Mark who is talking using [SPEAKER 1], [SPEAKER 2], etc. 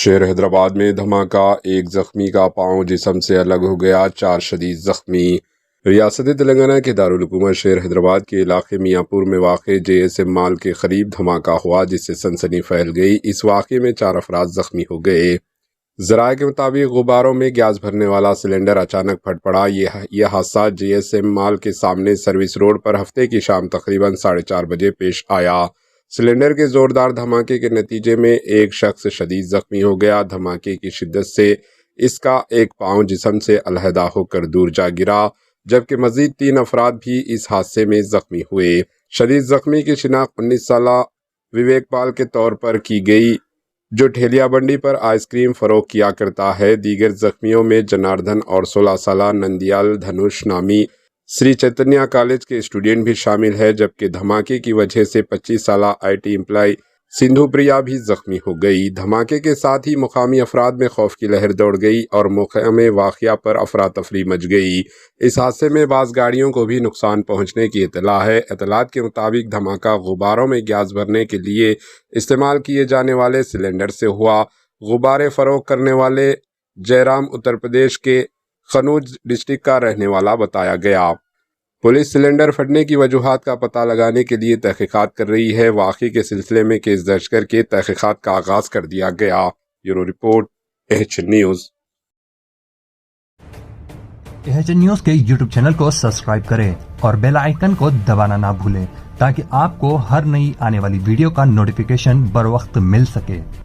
[SPEAKER 1] شہر حیدرآباد میں دھماکہ، ایک زخمی کا پاؤں جسم سے الگ ہو گیا، 4 شدید زخمی۔ ریاست تلنگانہ کے دارالحکومت شہر حیدرآباد کے علاقے میاں پور میں واقع JSM مال کے قریب دھماکہ ہوا، جس سے سنسنی پھیل گئی۔ اس واقعے میں 4 افراد زخمی ہو گئے۔ ذرائع کے مطابق غباروں میں گیس بھرنے والا سلنڈر اچانک پھٹ پڑا۔ یہ حادثہ JSM مال کے سامنے سروس روڈ پر ہفتے کی شام تقریباً 4:30 بجے پیش آیا۔ سلنڈر کے زوردار دھماکے کے نتیجے میں ایک شخص شدید زخمی ہو گیا۔ دھماکے کی شدت سے اس کا ایک پاؤں جسم سے علیحدہ ہو کر دور جا گرا، جبکہ مزید 3 افراد بھی اس حادثے میں زخمی ہوئے۔ شدید زخمی کی شناخت 19 سالہ وویک پال کے طور پر کی گئی، جو ٹھیلیا بنڈی پر آئس کریم فروخت کیا کرتا ہے۔ دیگر زخمیوں میں جناردھن اور 16 سالہ نندیال دھنوش نامی سری چیتنیا کالج کے اسٹوڈنٹ بھی شامل ہے، جبکہ دھماکے کی وجہ سے 25 سالہ IT امپلائی سندھو پریا بھی زخمی ہو گئی۔ دھماکے کے ساتھ ہی مقامی افراد میں خوف کی لہر دوڑ گئی اور موقع میں واقعہ پر افراتفری مچ گئی۔ اس حادثے میں بعض گاڑیوں کو بھی نقصان پہنچنے کی اطلاع ہے۔ اطلاعات کے مطابق دھماکہ غباروں میں گیس بھرنے کے لیے استعمال کیے جانے والے سلنڈر سے ہوا۔ غبارے فروخت کرنے والے جے رام اتر پردیش کے قنوج ڈسٹرکٹ کا رہنے والا بتایا گیا۔ پولیس سلنڈر پھٹنے کی وجوہات کا پتہ لگانے کے لیے تحقیقات کر رہی ہے۔ واقعے کے سلسلے میں کیس درج کر کے تحقیقات کا آغاز کر دیا گیا۔ Bureau report AHN news.
[SPEAKER 2] AHN news کے YouTube چینل کو سبسکرائب کریں اور بیل آئیکن کو دبانا نہ بھولیں تاکہ آپ کو ہر نئی آنے والی ویڈیو کا نوٹیفیکیشن بر وقت مل سکے۔